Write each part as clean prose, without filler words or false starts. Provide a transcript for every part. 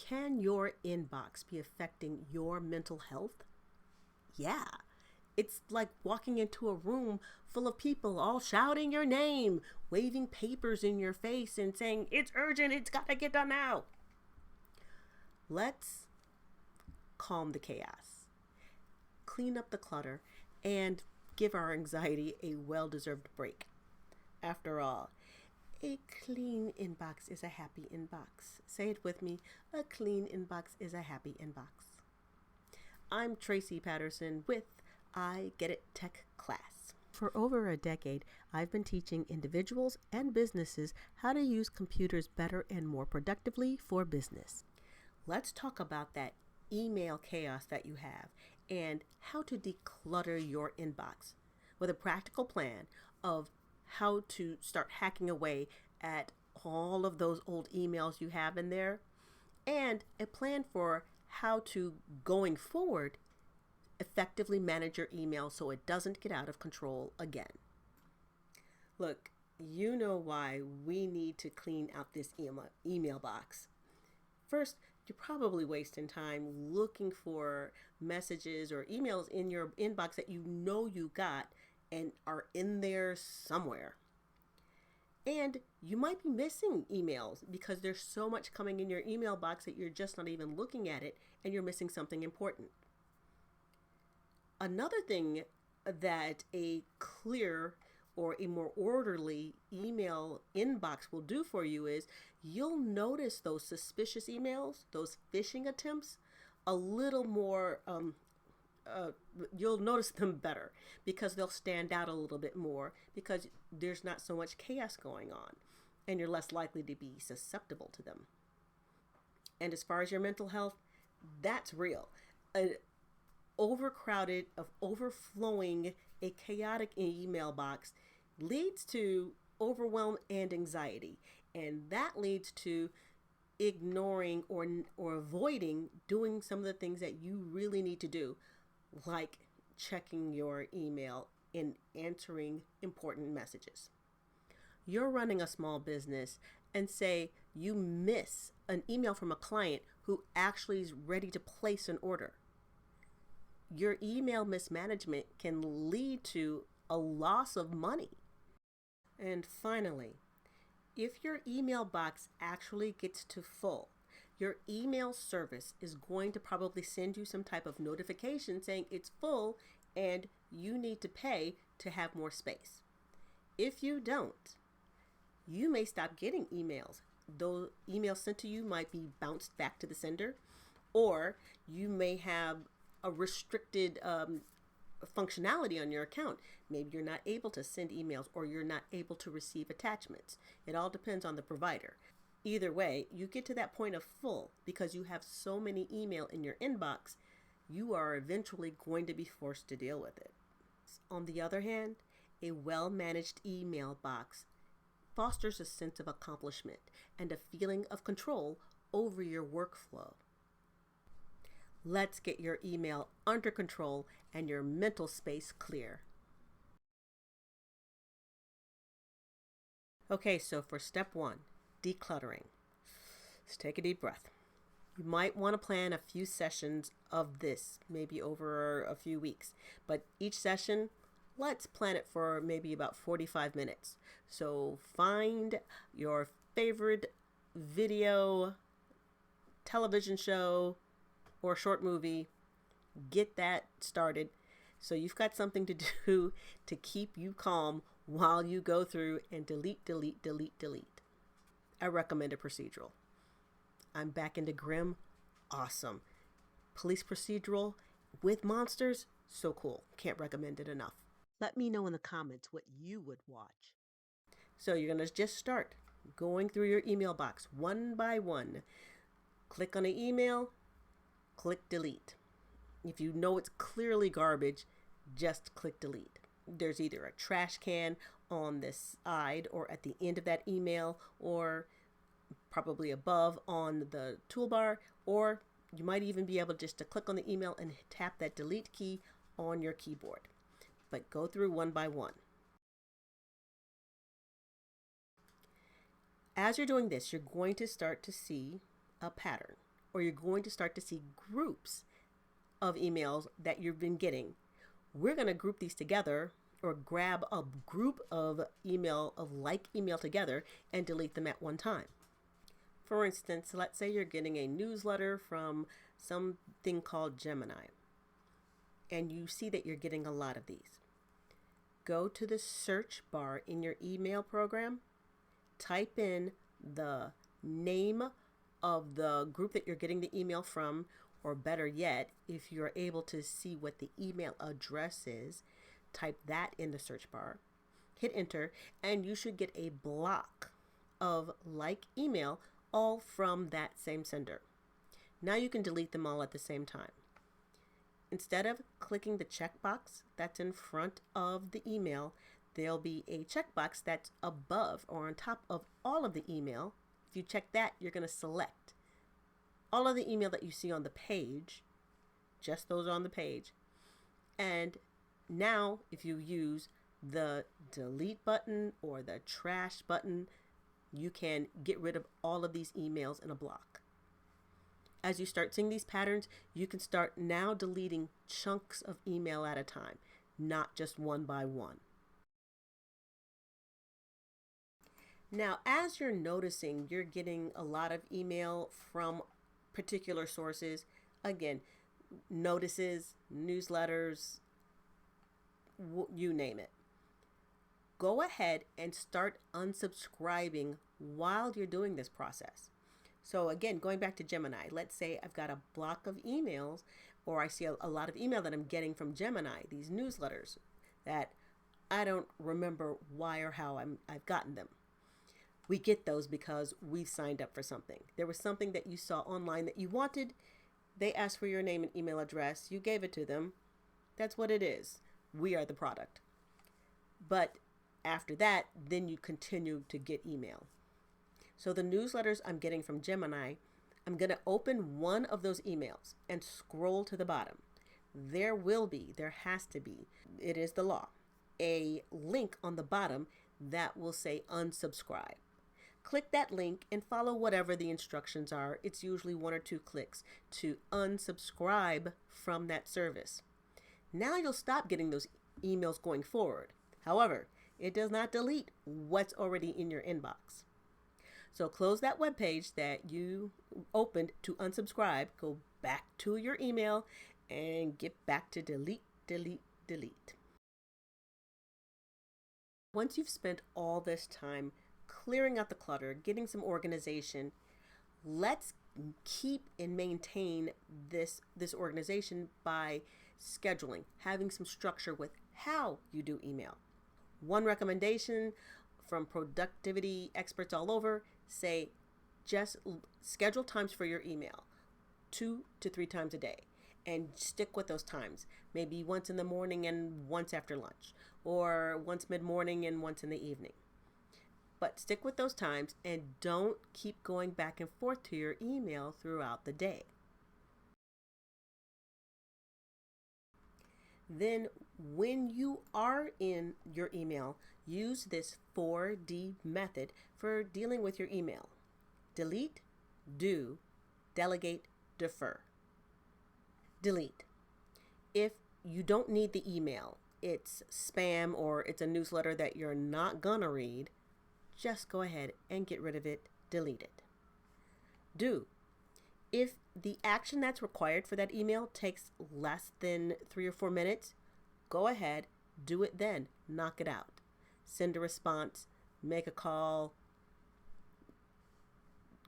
Can your inbox be affecting your mental health? Yeah. It's like walking into a room full of people all shouting your name, waving papers in your face and saying, "It's urgent, it's got to get done now." Let's calm the chaos, clean up the clutter, and give our anxiety a well-deserved break. After all, a clean inbox is a happy inbox. Say it with me. A clean inbox is a happy inbox. I'm Tracy Patterson with I Get It Tech Class. For over a decade, I've been teaching individuals and businesses how to use computers better and more productively for business. Let's talk about that email chaos that you have and how to declutter your inbox with a practical plan of how to start hacking away at all of those old emails you have in there, and a plan for how to, going forward, effectively manage your email so it doesn't get out of control again. Look, you know why we need to clean out this email box. First, you're probably wasting time looking for messages or emails in your inbox that you know you got and are in there somewhere. And you might be missing emails because there's so much coming in your email box that you're just not even looking at it and you're missing something important. Another thing that a clear or a more orderly email inbox will do for you is you'll notice those suspicious emails, those phishing attempts, a little more, you'll notice them better because they'll stand out a little bit more because there's not so much chaos going on and you're less likely to be susceptible to them. And as far as your mental health, that's real. Overcrowded, of overflowing, a chaotic email box leads to overwhelm and anxiety, and that leads to ignoring or avoiding doing some of the things that you really need to do, like checking your email and answering important messages. You're running a small business and say you miss an email from a client who actually is ready to place an order. Your email mismanagement can lead to a loss of money. And finally, if your email box actually gets to full, your email service is going to probably send you some type of notification saying it's full and you need to pay to have more space. If you don't, you may stop getting emails. Those emails sent to you might be bounced back to the sender, or you may have a restricted functionality on your account. Maybe you're not able to send emails or you're not able to receive attachments. It all depends on the provider. Either way, you get to that point of full because you have so many email in your inbox, you are eventually going to be forced to deal with it. On the other hand, a well-managed email box fosters a sense of accomplishment and a feeling of control over your workflow. Let's get your email under control and your mental space clear. Okay, so for step 1, decluttering. Let's take a deep breath. You might want to plan a few sessions of this, maybe over a few weeks, but each session, let's plan it for maybe about 45 minutes. So find your favorite video, television show, or short movie, get that started so you've got something to do to keep you calm while you go through and delete. I recommend a procedural. I'm back into grim. Awesome. Police procedural with monsters. So cool. Can't recommend it enough. Let me know in the comments what you would watch. So you're going to just start going through your email box one by one. Click on an email. Click delete. If you know it's clearly garbage, just click delete. There's either a trash can on this side or at the end of that email, or probably above on the toolbar, or you might even be able just to click on the email and tap that delete key on your keyboard. But go through one by one. As you're doing this, you're going to start to see a pattern or you're going to start to see groups of emails that you've been getting. We're going to group these together or grab a group of like email together and delete them at one time. For instance, let's say you're getting a newsletter from something called Gemini, and you see that you're getting a lot of these. Go to the search bar in your email program, type in the name of the group that you're getting the email from, or better yet, if you're able to see what the email address is, type that in the search bar, hit enter, and you should get a block of like email all from that same sender. Now you can delete them all at the same time. Instead of clicking the checkbox that's in front of the email, there'll be a checkbox that's above or on top of all of the email. If you check that, you're going to select all of the email that you see on the page, just those on the page. And now if you use the delete button or the trash button, you can get rid of all of these emails in a block. As you start seeing these patterns, you can start now deleting chunks of email at a time, not just one by one. Now, as you're noticing you're getting a lot of email from particular sources, again, notices, newsletters, you name it, go ahead and start unsubscribing while you're doing this process. So again, going back to Gemini, let's say I've got a block of emails, or I see a lot of email that I'm getting from Gemini, these newsletters that I don't remember why or how I've gotten them. We get those because we've signed up for something. There was something that you saw online that you wanted. They asked for your name and email address. You gave it to them. That's what it is. We are the product. But after that, then you continue to get email. So the newsletters I'm getting from Gemini, I'm going to open one of those emails and scroll to the bottom. There has to be, it is the law, a link on the bottom that will say unsubscribe. Click that link and follow whatever the instructions are. It's usually 1 or 2 clicks to unsubscribe from that service. Now you'll stop getting those emails going forward. However, it does not delete what's already in your inbox. So close that web page that you opened to unsubscribe, go back to your email, and get back to delete. Once you've spent all this time clearing out the clutter, getting some organization, let's keep and maintain this organization by scheduling, having some structure with how you do email. One recommendation from productivity experts all over say just schedule times for your email 2 to 3 times a day and stick with those times. Maybe once in the morning and once after lunch, or once mid-morning and once in the evening. But stick with those times and don't keep going back and forth to your email throughout the day. Then when you are in your email, use this 4D method for dealing with your email. Delete, do, delegate, defer. Delete. If you don't need the email, it's spam or it's a newsletter that you're not gonna read, just go ahead and get rid of it, delete it. Do. If the action that's required for that email takes less than 3 or 4 minutes, go ahead, do it then, knock it out. Send a response, make a call,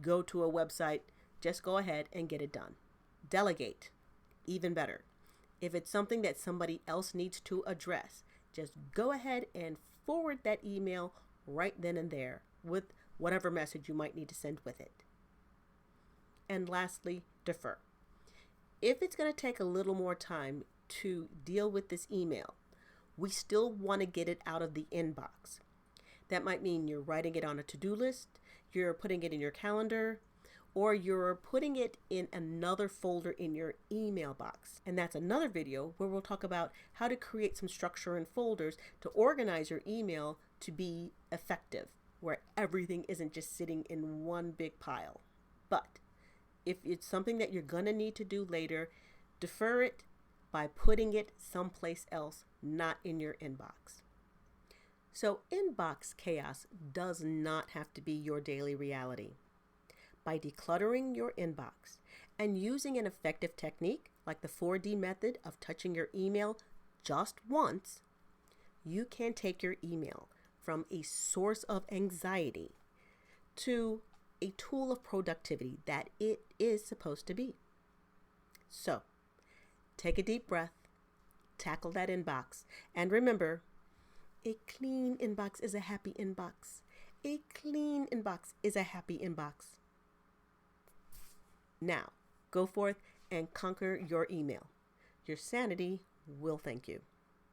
go to a website, just go ahead and get it done. Delegate, even better. If it's something that somebody else needs to address, just go ahead and forward that email right then and there with whatever message you might need to send with it. And lastly, defer. If it's going to take a little more time to deal with this email, we still want to get it out of the inbox. That might mean you're writing it on a to-do list, you're putting it in your calendar, or you're putting it in another folder in your email box. And that's another video where we'll talk about how to create some structure in folders to organize your email to be effective, where everything isn't just sitting in one big pile. But if it's something that you're going to need to do later, defer it by putting it someplace else, not in your inbox. So inbox chaos does not have to be your daily reality. By decluttering your inbox and using an effective technique like the 4D method of touching your email just once, you can take your email from a source of anxiety to a tool of productivity that it is supposed to be. So, take a deep breath, tackle that inbox, and remember, a clean inbox is a happy inbox. A clean inbox is a happy inbox. Now, go forth and conquer your email. Your sanity will thank you.